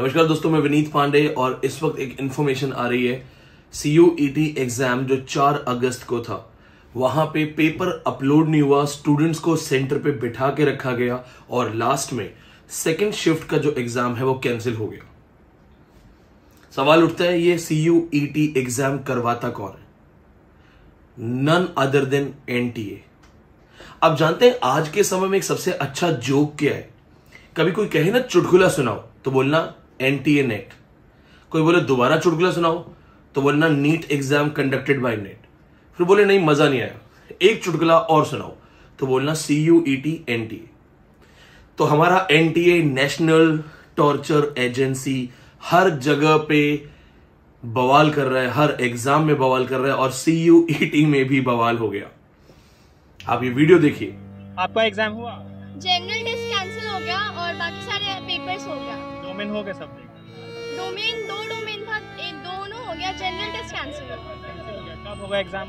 नमस्कार दोस्तों, मैं विनीत पांडे और इस वक्त एक इन्फॉर्मेशन आ रही है। CUET एग्जाम जो 4 अगस्त को था, वहां पे पेपर अपलोड नहीं हुआ, स्टूडेंट्स को सेंटर पे बिठा के रखा गया और लास्ट में सेकंड शिफ्ट का जो एग्जाम है वो कैंसिल हो गया। सवाल उठता है, ये CUET एग्जाम करवाता कौन है? None other than NTA। अब जानते हैं आज के समय में एक सबसे अच्छा जोक क्या है। कभी कोई कहे ना चुटकुला सुनाओ तो बोलना NTA नेट, कोई बोले दोबारा चुटकुला सुनाओ तो बोलना NEET exam conducted by NET, फिर बोले नहीं मजा नहीं आया, एक चुटकुला और सुनाओ तो बोलना CUET NTA। तो हमारा NTA नेशनल टॉर्चर एजेंसी हर जगह पे बवाल कर रहा है, हर एग्जाम में बवाल कर रहा है और CUET में भी बवाल हो गया। आप ये वीडियो देखिए। आपका एग्जाम हुआ? जनरल टेस्ट कैंसिल हो गया और बाकी सारे पेपर्स हो गया। डोमेन हो गए सब्जेक्ट? डोमेन 2 डोमेन था, एक दोनों हो गया। जनरल टेस्ट कैंसिल हो गया। कब होगा एग्जाम?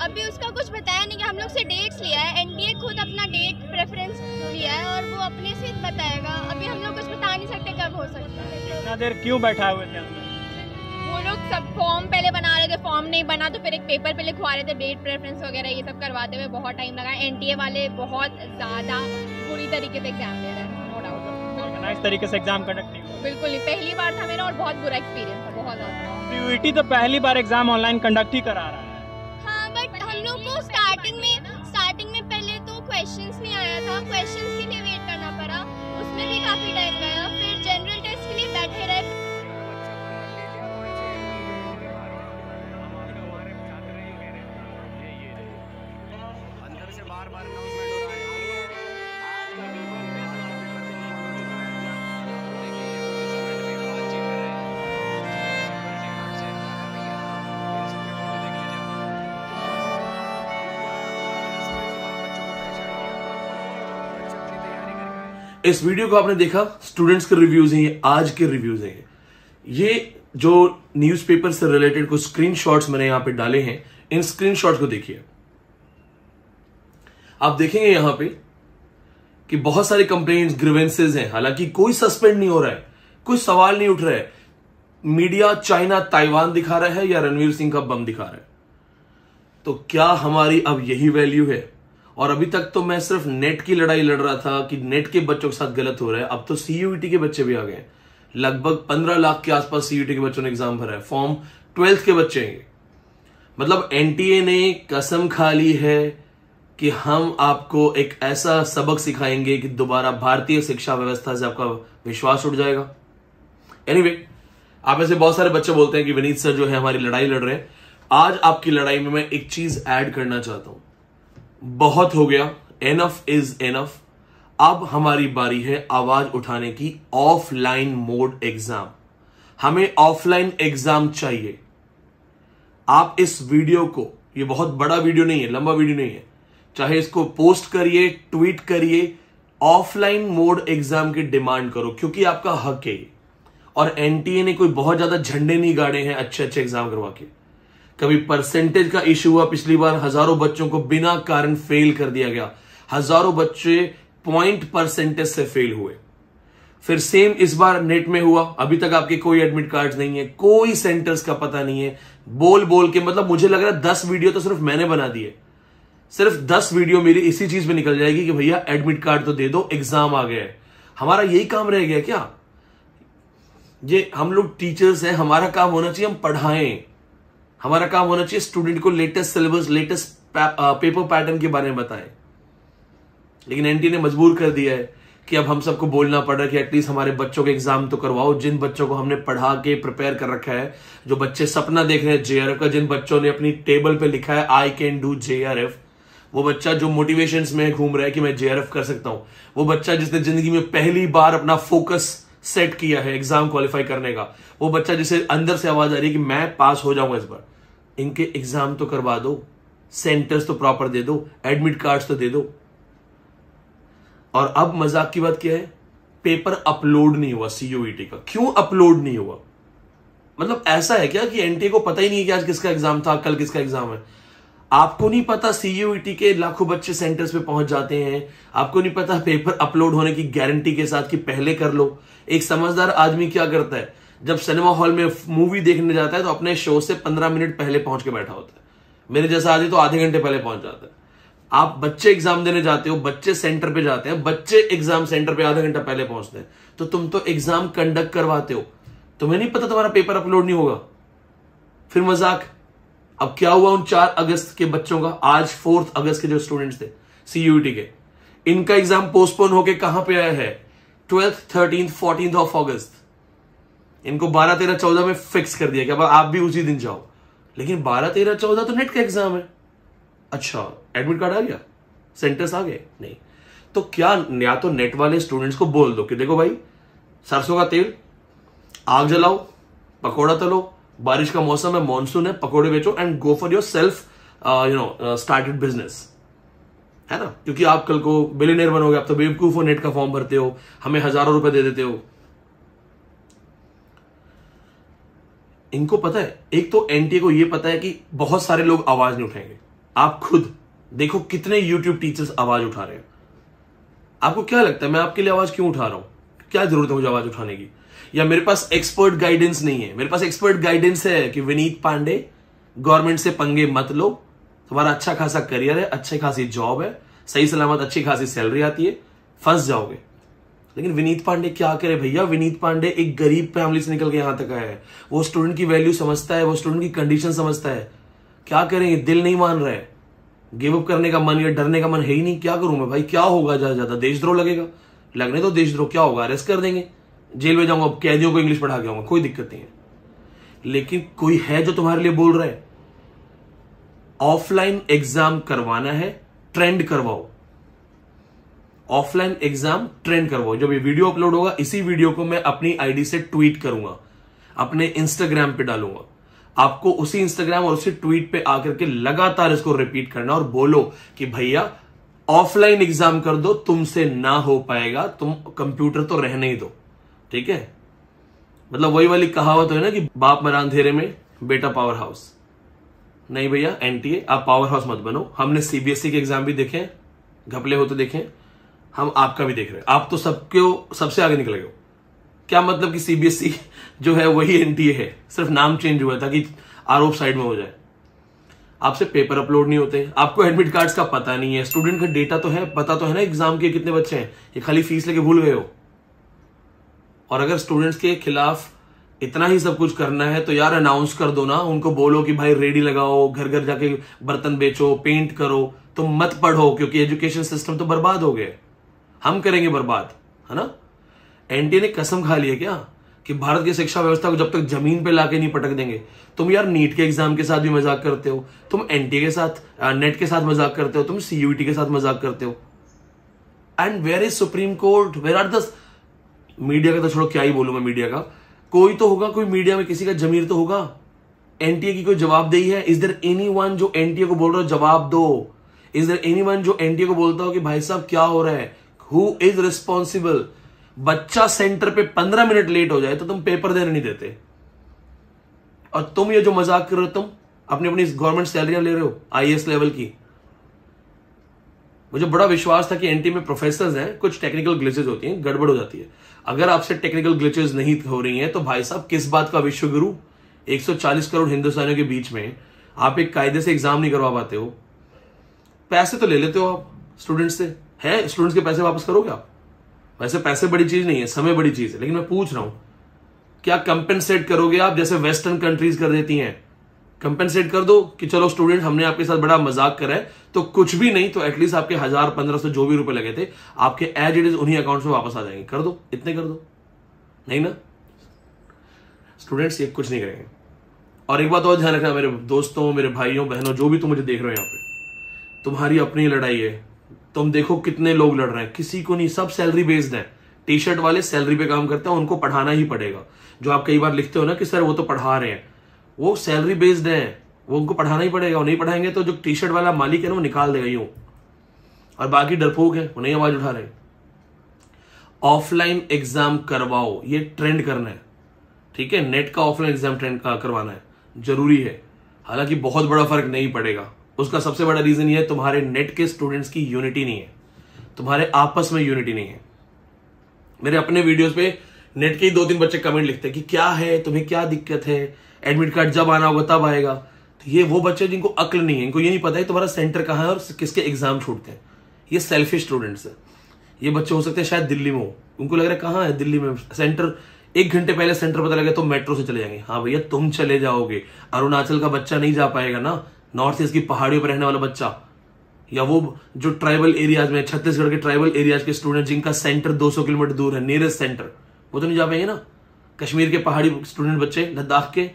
अभी उसका कुछ बताया नहीं कि हम लोग से डेट्स लिया है। NTA खुद अपना डेट प्रेफरेंस लिया है और वो अपने से बताएगा। अभी हम लोग कुछ बता नहीं सकते कब हो सकता है। इतना देर क्यों बैठा हुए थे अंदर? वो लोग सब फॉर्म पहले बना रहे थे, फॉर्म नहीं बना तो फिर एक पेपर पे लिखवा रहे थे, डेट प्रेफरेंस वगैरह ये सब करवाते हुए बहुत टाइम लगा। NTA वाले बहुत ज्यादा बुरी तरीके से एग्जाम ले रहे हैं, नो डाउट। ऑर्गेनाइज तरीके से एग्जाम कंडक्ट नहीं हुआ? बिल्कुल नहीं, पहली बार था मेरा और बहुत बुरा एक्सपीरियंस था, बहुत ज्यादा। CUET तो पहली बार एग्जाम ऑनलाइन कंडक्ट ही करा रहा है। हाँ, बट हम लोग को स्टार्टिंग में पहले तो क्वेश्चंस नहीं आया था, क्वेश्चंस के लिए वेट करना पड़ा, उसमें भी काफी टाइम गया। फिर जनरल टेस्ट के लिए बैठे रहे। इस वीडियो को आपने देखा, स्टूडेंट्स के रिव्यूज हैं, आज के रिव्यूज हैं। ये जो न्यूज़पेपर से रिलेटेड कुछ स्क्रीनशॉट्स मैंने यहां पे डाले हैं, इन स्क्रीनशॉट्स को देखिए। आप देखेंगे यहां पे कि बहुत सारे कंप्लेंट्स, ग्रीवेंसेस हैं, हालांकि कोई सस्पेंड नहीं हो रहा है, कोई सवाल नहीं उठ रहा है। मीडिया चाइना ताइवान दिखा रहा है या रणवीर सिंह का बम दिखा रहा है। तो क्या हमारी अब यही वैल्यू है? और अभी तक तो मैं सिर्फ नेट की लड़ाई लड़ रहा था कि नेट के बच्चों के साथ गलत हो रहा है, अब तो CUET के बच्चे भी आ गए। लगभग 15 लाख के आसपास CUET के बच्चों ने एग्जाम भरा है। फॉर्म 12th के बच्चे हैं। मतलब NTA ने कसम खा ली है कि हम आपको एक ऐसा सबक सिखाएंगे कि दोबारा भारतीय शिक्षा व्यवस्था से आपका विश्वास उठ जाएगा। एनीवे, आप में से बहुत सारे बच्चे बोलते हैं कि विनीत सर जो है हमारी लड़ाई लड़ रहे हैं। आज आपकी लड़ाई में मैं एक चीज ऐड करना चाहता हूं। बहुत हो गया, एनफ इज एनफ। अब हमारी बारी है आवाज उठाने की। ऑफलाइन मोड एग्जाम, हमें ऑफलाइन एग्जाम चाहिए। आप इस वीडियो को, ये बहुत बड़ा वीडियो नहीं है, लंबा वीडियो नहीं है, चाहे इसको पोस्ट करिए, ट्वीट करिए, ऑफलाइन मोड एग्जाम की डिमांड करो, क्योंकि आपका हक है। और NTA ने कोई बहुत ज्यादा झंडे नहीं गाड़े हैं अच्छे अच्छे एग्जाम करवा के। कभी परसेंटेज का इश्यू हुआ, पिछली बार हजारों बच्चों को बिना कारण फेल कर दिया गया, हजारों बच्चे पॉइंट परसेंटेज से फेल हुए। फिर सेम इस बार नेट में हुआ, अभी तक आपके कोई एडमिट कार्ड नहीं है, कोई सेंटर्स का पता नहीं है। बोल बोल के, मतलब मुझे लग रहा है 10 वीडियो तो सिर्फ मैंने बना दिए, सिर्फ 10 वीडियो मेरी इसी चीज में निकल जाएगी कि भैया एडमिट कार्ड तो दे दो, एग्जाम आ गया है। हमारा यही काम रह गया क्या? ये हम लोग टीचर्स हैं, हमारा काम होना चाहिए हम पढ़ाएं, हमारा काम होना चाहिए स्टूडेंट को latest syllabus, latest paper pattern के बारे में बताएं। लेकिन NTA ने मजबूर कर दिया है कि अब हम सबको बोलना पड़ रहा है कि एटलीस्ट हमारे बच्चों के एग्जाम तो करवाओ। जिन बच्चों को हमने पढ़ा के प्रिपेयर कर रखा है, जो बच्चे सपना देख रहे हैं JRF का, जिन बच्चों ने अपनी टेबल पे लिखा है आई कैन डू JRF, वो बच्चा जो मोटिवेशंस में घूम रहा है कि मैं JRF कर सकता हूं, वो बच्चा जिसने जिंदगी में पहली बार अपना फोकस सेट किया है एग्जाम क्वालिफाई करने का, वो बच्चा जिसे अंदर से आवाज आ रही है कि मैं पास हो जाऊंगा इस बार, इनके एग्जाम तो करवा दो, सेंटर्स तो प्रॉपर दे दो, एडमिट कार्ड्स तो दे दो। और अब मजाक की बात क्या है, पेपर अपलोड नहीं हुआ CUET का। क्यों अपलोड नहीं हुआ? मतलब ऐसा है क्या कि NTA को पता ही नहीं है कि आज किसका एग्जाम था, कल किसका एग्जाम है? आपको नहीं पता CUET के लाखों बच्चे सेंटर्स पे पहुंच जाते हैं। आपको नहीं पता पेपर अपलोड होने की गारंटी के साथ कि पहले कर लो। एक समझदार आदमी क्या करता है, जब सिनेमा हॉल में मूवी देखने जाता है तो अपने शो से 15 मिनट पहले पहुंच के बैठा होता है। मेरे जैसा आदमी तो आधे घंटे पहले पहुंच जाता है। आप बच्चे एग्जाम देने जाते हो, बच्चे सेंटर पे जाते हैं, बच्चे एग्जाम सेंटर पे आधा घंटा पहले पहुंचते हैं, तो तुम तो एग्जाम कंडक्ट करवाते हो, तुम्हें नहीं पता तुम्हारा पेपर अपलोड नहीं होगा, फिर मजाक। अब क्या हुआ उन 4 अगस्त के बच्चों का? आज 4 अगस्त के जो स्टूडेंट्स थे CUET के, इनका एग्जाम पोस्टपोन होके कहां पे आया है? 12th, 13th, 14th ऑफ अगस्त। इनको 12, 13, 14 में फिक्स कर दिया कि अब आप भी उसी दिन जाओ। लेकिन 12, 13, 14 तो नेट का एग्जाम है। अच्छा, एडमिट कार्ड आ गया, सेंटर्स आ गए? नहीं। तो क्या, या तो नेट वाले स्टूडेंट्स को बोल दो कि देखो भाई, सरसों का तेल, आग जलाओ, पकौड़ा तलो, बारिश का मौसम है, मॉनसून है, पकौड़े बेचो and go for your self started business, है ना? क्योंकि आप कल को बिलियनियर बनोगे। आप तो बेवकूफ हो, नेट का फॉर्म भरते हो, हमें हजारों रुपए दे देते हो। इनको पता है, एक तो NTA को यह पता है कि बहुत सारे लोग आवाज नहीं उठाएंगे। आप खुद देखो कितने YouTube टीचर्स आवाज उठा रहे हैं। आपको क्या लगता है मैं आपके लिए आवाज क्यों उठा रहा हूं? क्या जरूरत है मुझे आवाज उठाने की? या मेरे पास एक्सपर्ट गाइडेंस नहीं है? मेरे पास एक्सपर्ट गाइडेंस है कि विनीत पांडे, गवर्नमेंट से पंगे मत लो, तुम्हारा अच्छा खासा करियर है, अच्छी खासी जॉब है, सही सलामत अच्छी खासी सैलरी आती है, फंस जाओगे। लेकिन विनीत पांडे क्या करे भैया? विनीत पांडे एक गरीब फैमिली से निकल के यहां तक आया है। वो स्टूडेंट की वैल्यू समझता है, वो स्टूडेंट की कंडीशन समझता है। क्या करेंगे? दिल नहीं मान रहा है, गिव अप करने का मन या डरने का मन है ही नहीं। क्या करूं मैं भाई? क्या होगा? ज्यादा देशद्रोह लगेगा, लगने तो देशद्रोह, क्या होगा? अरेस्ट कर देंगे, जेल में जाऊंगा, कैदियों को इंग्लिश पढ़ा के आऊंगा, कोई दिक्कत नहीं है। लेकिन कोई है जो तुम्हारे लिए बोल रहा है ऑफलाइन एग्जाम करवाना है, ट्रेंड करवाओ। ऑफलाइन एग्जाम ट्रेंड करवाओ। जब ये वीडियो अपलोड होगा, इसी वीडियो को मैं अपनी आईडी से ट्वीट करूंगा, अपने इंस्टाग्राम पे डालूंगा। आपको उसी इंस्टाग्राम और उसी ट्वीट पे आकर के लगातार इसको रिपीट करना और बोलो कि भैया ऑफलाइन एग्जाम कर दो, तुमसे ना हो पाएगा, तुम कंप्यूटर तो रहने ही दो, ठीक है? मतलब वही वाली कहावत है ना कि बाप मरा अंधेरे में, बेटा पावर हाउस। नहीं भैया NTA, आप पावर हाउस मत बनो। हमने CBSE के एग्जाम भी देखे, घपले होते देखे, हम आपका भी देख रहे हैं। आप तो सबसे आगे निकले हो। क्या मतलब कि CBSE जो है वही NTA है, सिर्फ नाम चेंज हुआ था कि आरोप साइड में हो जाए। आपसे पेपर अपलोड नहीं होते, आपको एडमिट कार्ड्स का पता नहीं है, स्टूडेंट का डेटा तो है, पता तो है ना एग्जाम के कितने बच्चे हैं, ये खाली फीस लेके भूल गए हो। और अगर स्टूडेंट्स के खिलाफ इतना ही सब कुछ करना है तो यार अनाउंस कर दो ना, उनको बोलो कि भाई रेडी लगाओ, घर घर जाके बर्तन बेचो, पेंट करो, तुम मत पढ़ो, क्योंकि एजुकेशन सिस्टम तो बर्बाद हो गए, हम करेंगे बर्बाद, है ना? NTA ने कसम खा ली है क्या कि भारत की शिक्षा व्यवस्था को जब तक जमीन पे लाके नहीं पटक देंगे। तुम यार नीट के एग्जाम के साथ भी मजाक करते हो, तुम NTA के साथ, नेट के साथ मजाक करते हो, तुम CUET के साथ मजाक करते हो। And where is supreme court, where are the media का तो छोड़ो, क्या ही बोलूं मैं मीडिया का, कोई तो होगा, कोई मीडिया में किसी का जमीर तो होगा। NTA की कोई जवाबदेही है? इज देयर एनीवन जो NTA को बोल रहा हो जवाब दो? इज देयर एनीवन जो NTA को बोलता हो कि भाई साहब क्या हो रहा है? Who is responsible? बच्चा सेंटर पे 15 मिनट लेट हो जाए तो तुम पेपर देने नहीं देते, और तुम ये जो मजाक कर रहे हो, तुम अपनी अपनी गवर्नमेंट सैलरियां ले रहे हो IAS लेवल की। मुझे बड़ा विश्वास था कि NTA में प्रोफेसर्स हैं, कुछ टेक्निकल ग्लिचेस होती हैं, गड़बड़ हो जाती है। अगर आपसे टेक्निकल ग्लिचेस नहीं हो रही हैं तो भाई साहब किस बात का विश्वगुरु? 140 करोड़ हिंदुस्तानियों के बीच में आप एक कायदे से एग्जाम नहीं करवा पाते हो। पैसे तो ले लेते हो आप स्टूडेंट्स से, हैं? स्टूडेंट्स के पैसे वापस करोगे आप? वैसे पैसे बड़ी चीज नहीं है, समय बड़ी चीज है, लेकिन मैं पूछ रहा हूं क्या कंपेंसेट करोगे आप, जैसे वेस्टर्न कंट्रीज कर देती हैं? कंपेंसेट कर दो कि चलो स्टूडेंट हमने आपके साथ बड़ा मजाक करा है, तो कुछ भी नहीं तो एटलीस्ट आपके 1000, 1500 जो भी रुपए लगे थे आपके एज इट इज उन्हीं अकाउंट्स में वापस आ जाएंगे। कर दो, इतने कर दो। नहीं ना स्टूडेंट्स, ये कुछ नहीं करेंगे। और एक बात और ध्यान रखना मेरे दोस्तों, मेरे भाइयों बहनों, जो भी तुम मुझे देख रहे हो यहाँ पे, तुम्हारी अपनी लड़ाई है। तुम देखो कितने लोग लड़ रहे हैं, किसी को नहीं, सब सैलरी बेस्ड है। टी शर्ट वाले सैलरी पे काम करते हैं, उनको पढ़ाना ही पड़ेगा। जो आप कई बार लिखते हो ना कि सर वो तो पढ़ा रहे हैं, वो सैलरी बेस्ड है, वो उनको पढ़ाना ही पड़ेगा। वो नहीं पढ़ाएंगे तो जो टी शर्ट वाला मालिक है ना वो निकाल देगा यूं, और बाकी डरपोक है, वो नहीं आवाज उठा रहे। ऑफलाइन एग्जाम करवाओ, ये ट्रेंड करना है, ठीक है? नेट का ऑफलाइन एग्जाम ट्रेंड करवाना है, जरूरी है। हालांकि बहुत बड़ा फर्क नहीं पड़ेगा, उसका सबसे बड़ा रीजन ये है तुम्हारे नेट के स्टूडेंट्स की यूनिटी नहीं है, तुम्हारे आपस में यूनिटी नहीं है। मेरे अपने वीडियोस पे नेट के ही 2-3 बच्चे कमेंट लिखते हैं कि क्या है, तुम्हें क्या दिक्कत है, एडमिट कार्ड जब आना होगा तब आएगा। तो ये वो बच्चे जिनको अक्ल नहीं है, इनको ये नहीं पता है तुम्हारा सेंटर कहाँ है और किसके एग्जाम छूटते हैं। ये सेल्फिश स्टूडेंट्स है। ये बच्चे हो सकते हैं शायद दिल्ली में हो, उनको लग रहा है कहाँ है दिल्ली में सेंटर, 1 घंटे पहले सेंटर पता लगे तो मेट्रो से चले जाएंगे। हाँ भैया तुम चले जाओगे, अरुणाचल का बच्चा नहीं जा पाएगा ना, नॉर्थ ईस्ट की पहाड़ियों पर रहने वाला बच्चा, या वो जो ट्राइबल एरियाज में, छत्तीसगढ़ के ट्राइबल एरियाज के स्टूडेंट जिनका सेंटर 200 किलोमीटर दूर है, नियरेस्ट सेंटर, वो तो नहीं जा पाएंगे ना। कश्मीर के पहाड़ी स्टूडेंट बच्चे, लद्दाख के,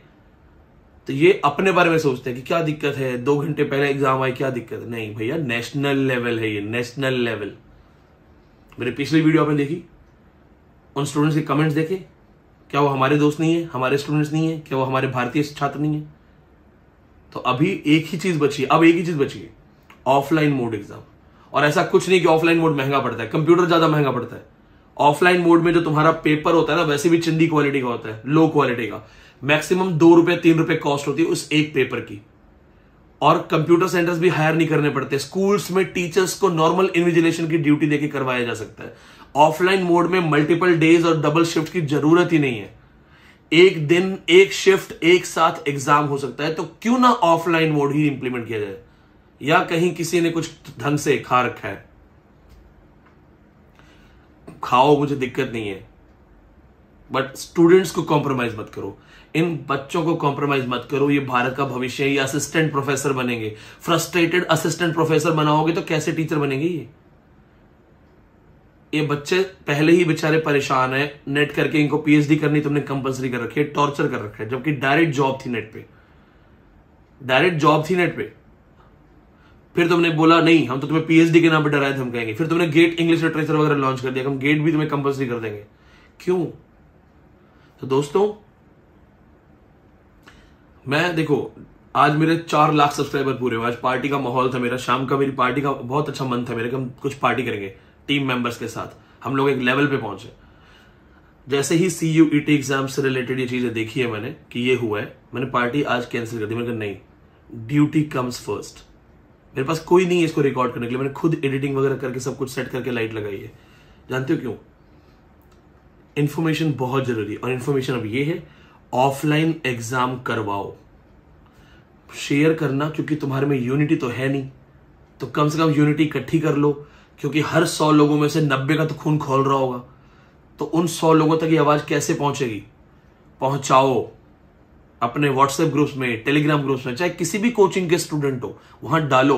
तो ये अपने बारे में सोचते हैं कि क्या दिक्कत है, 2 घंटे पहले एग्जाम आए, क्या दिक्कत है। नहीं भैया, नेशनल लेवल है ये, नेशनल लेवल। मेरे पिछली वीडियो आपने देखी, उन स्टूडेंट्स के कमेंट्स देखे, क्या वो हमारे दोस्त नहीं है, हमारे स्टूडेंट्स नहीं है, क्या वो हमारे भारतीय छात्र नहीं है। तो अभी एक ही चीज बची है, अब एक ही चीज बची है, ऑफलाइन मोड एग्जाम। और ऐसा कुछ नहीं कि ऑफलाइन मोड महंगा पड़ता है, कंप्यूटर ज्यादा महंगा पड़ता है। ऑफलाइन मोड में जो तुम्हारा पेपर होता है ना, वैसे भी चिंदी क्वालिटी का होता है, लो क्वालिटी का, मैक्सिमम 2 रुपए 3 रुपए कॉस्ट होती है उस एक पेपर की। और कंप्यूटर सेंटर्स भी हायर नहीं करने पड़ते, स्कूल्स में टीचर्स को नॉर्मल इन्विजिलेशन की ड्यूटी देके करवाया जा सकता है। ऑफलाइन मोड में मल्टीपल डेज और डबल शिफ्ट की जरूरत ही नहीं है, एक दिन एक शिफ्ट एक साथ एग्जाम हो सकता है। तो क्यों ना ऑफलाइन मोड ही इंप्लीमेंट किया जाए, या कहीं किसी ने कुछ ढंग से खा रखा है। खाओ, मुझे दिक्कत नहीं है, बट स्टूडेंट्स को कॉम्प्रोमाइज मत करो, इन बच्चों को कॉम्प्रोमाइज मत करो। ये भारत का भविष्य है, ये असिस्टेंट प्रोफेसर बनेंगे। फ्रस्ट्रेटेड असिस्टेंट प्रोफेसर बनाओगे तो कैसे टीचर बनेंगे ये बच्चे पहले ही बेचारे परेशान है, नेट करके इनको पीएचडी करनी तुमने कंपलसरी कर रखी है, टॉर्चर कर रखा है, जबकि डायरेक्ट जॉब थी नेट पे, डायरेक्ट जॉब थी नेट पे। फिर तुमने बोला नहीं, हम तो तुम्हें पीएचडी के नाम पे डराए थे, हम कहेंगे। फिर तुमने गेट इंग्लिश लिटरेचर वगैरह लॉन्च कर दिया, हम गेट भी तुम्हें कंपलसरी कर देंगे। क्यों? तो दोस्तों, मैं देखो, आज मेरे 4 लाख सब्सक्राइबर पूरे हुए। आज पार्टी का माहौल था मेरा, शाम का मेरी पार्टी का बहुत अच्छा मन था मेरे, हम कुछ पार्टी करेंगे टीम मेंबर्स के साथ। हम लोग एक लेवल पे पहुंचे। जैसे ही CUET एग्जाम से रिलेटेड ये चीजें देखी है मैंने कि ये हुआ है, मैंने पार्टी आज कैंसिल कर दी। मैंने कहा नहीं, ड्यूटी कम्स फर्स्ट। मेरे पास कोई नहीं है इसको रिकॉर्ड करने के लिए, मैंने खुद एडिटिंग वगैरह करके सब कुछ सेट करके लाइट लगाई है। जानते हो क्यों? इंफॉर्मेशन बहुत जरूरी है, और इंफॉर्मेशन अब ये है, ऑफलाइन एग्जाम करवाओ। शेयर करना, क्योंकि तुम्हारे में यूनिटी तो है नहीं, तो कम से कम यूनिटी इकट्ठी कर लो, क्योंकि हर 100 लोगों में से 90 का तो खून खोल रहा होगा। तो उन 100 लोगों तक ये आवाज कैसे पहुंचेगी? पहुंचाओ अपने व्हाट्सएप ग्रुप्स में, टेलीग्राम ग्रुप्स में, चाहे किसी भी कोचिंग के स्टूडेंट हो, वहां डालो।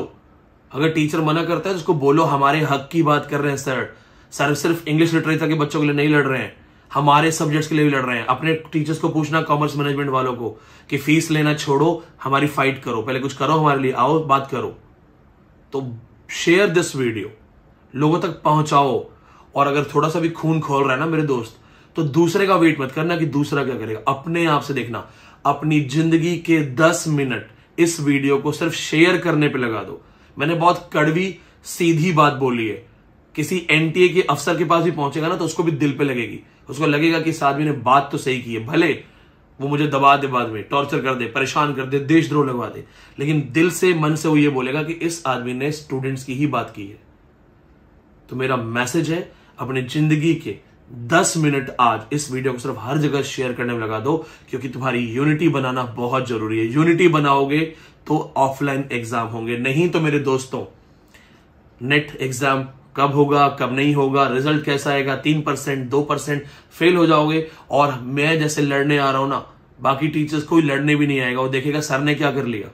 अगर टीचर मना करता है तो उसको बोलो हमारे हक की बात कर रहे हैं सर सिर्फ इंग्लिश लिटरेचर के बच्चों के लिए नहीं लड़ रहे हैं, हमारे सब्जेक्ट्स के लिए भी लड़ रहे हैं। अपने टीचर्स को पूछना, कॉमर्स मैनेजमेंट वालों को, कि फीस लेना छोड़ो, हमारी फाइट करो, पहले कुछ करो हमारे लिए, आओ बात करो। तो शेयर दिस वीडियो, लोगों तक पहुंचाओ। और अगर थोड़ा सा भी खून खोल रहा है ना मेरे दोस्त, तो दूसरे का वेट मत करना कि दूसरा क्या करेगा, अपने आप से देखना। अपनी जिंदगी के 10 मिनट इस वीडियो को सिर्फ शेयर करने पे लगा दो। मैंने बहुत कड़वी सीधी बात बोली है, किसी NTA के अफसर के पास भी पहुंचेगा ना तो उसको भी दिल पे लगेगी, उसको लगेगा कि इस आदमी ने बात तो सही की है, भले वो मुझे दबा दे, बाद में टॉर्चर कर दे, परेशान कर दे, देशद्रोह लगवा दे, लेकिन दिल से, मन से वो ये बोलेगा कि इस आदमी ने स्टूडेंट्स की ही बात की है। तो मेरा मैसेज है, अपनी जिंदगी के 10 मिनट आज इस वीडियो को सिर्फ हर जगह शेयर करने में लगा दो, क्योंकि तुम्हारी यूनिटी बनाना बहुत जरूरी है। यूनिटी बनाओगे तो ऑफलाइन एग्जाम होंगे, नहीं तो मेरे दोस्तों नेट एग्जाम कब होगा, कब नहीं होगा, रिजल्ट कैसा आएगा, 3%, 2% फेल हो जाओगे। और मैं जैसे लड़ने आ रहा हूं ना, बाकी टीचर्स कोई लड़ने भी नहीं आएगा, वो देखेगा सर ने क्या कर लिया।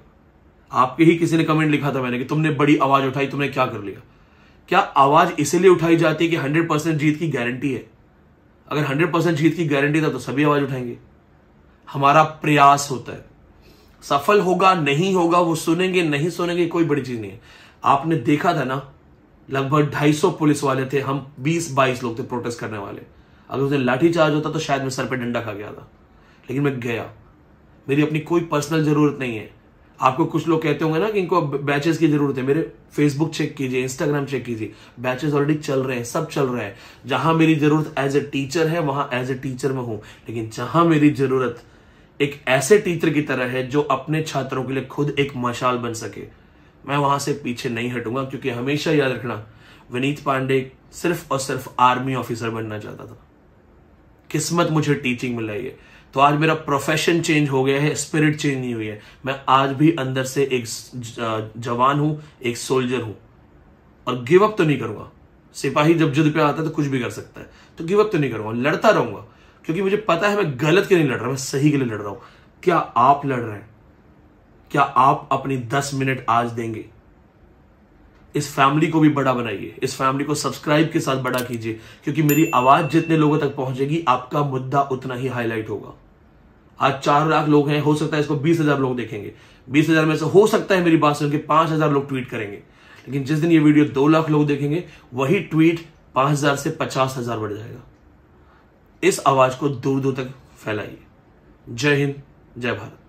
आपके ही किसी ने कमेंट लिखा था मैंने कि तुमने बड़ी आवाज उठाई, तुमने क्या कर लिया। क्या आवाज इसीलिए उठाई जाती है कि 100% जीत की गारंटी है? अगर 100% जीत की गारंटी था तो सभी आवाज उठाएंगे। हमारा प्रयास होता है, सफल होगा नहीं होगा वो सुनेंगे नहीं सुनेंगे कोई बड़ी चीज नहीं है। आपने देखा था ना, लगभग 250 पुलिस वाले थे, हम 20-22 लोग थे प्रोटेस्ट करने वाले। अगर उसे लाठी चार्ज होता तो शायद मैं सर पे डंडा खा गया था, लेकिन मैं गया। मेरी अपनी कोई पर्सनल जरूरत नहीं है। आपको कुछ लोग कहते होंगे ना कि इनको बैचेस की जरूरत है, मेरे फेसबुक चेक कीजिए, इंस्टाग्राम चेक कीजिए, बैचेस ऑलरेडी चल रहे हैं, सब चल रहा है। जहां मेरी जरूरत एज ए टीचर है वहां एज ए टीचर में हूं, लेकिन जहां मेरी जरूरत एक ऐसे टीचर की तरह है जो अपने छात्रों के लिए खुद एक मशाल बन सके, मैं वहां से पीछे नहीं हटूंगा, क्योंकि हमेशा याद रखना, विनीत पांडे सिर्फ और सिर्फ आर्मी ऑफिसर बनना चाहता था। किस्मत मुझे टीचिंग मिल रही है, तो आज मेरा प्रोफेशन चेंज हो गया है, स्पिरिट चेंज नहीं हुई है। मैं आज भी अंदर से एक जवान हूं, एक सोल्जर हूं, और गिव अप तो नहीं करूंगा। सिपाही जब जिद पे आता है तो कुछ भी कर सकता है, तो गिव अप तो नहीं करूंगा, लड़ता रहूंगा, क्योंकि मुझे पता है मैं गलत के नहीं लड़ रहा, मैं सही के लिए लड़ रहा हूं। क्या आप लड़ रहे हैं? क्या आप अपनी 10 मिनट आज देंगे? इस फैमिली को भी बड़ा बनाइए, इस फैमिली को सब्सक्राइब के साथ बड़ा कीजिए, क्योंकि मेरी आवाज जितने लोगों तक पहुंचेगी, आपका मुद्दा उतना ही हाईलाइट होगा। आज 4 लाख लोग हैं, हो सकता है इसको 20,000 लोग देखेंगे, 20,000 में से हो सकता है मेरी बात सुन के 5,000 लोग ट्वीट करेंगे, लेकिन जिस दिन ये वीडियो 2 लाख लोग देखेंगे, वही ट्वीट 5,000 से 50,000 बढ़ जाएगा। इस आवाज को दूर दूर तक फैलाइए। जय हिंद, जय भारत।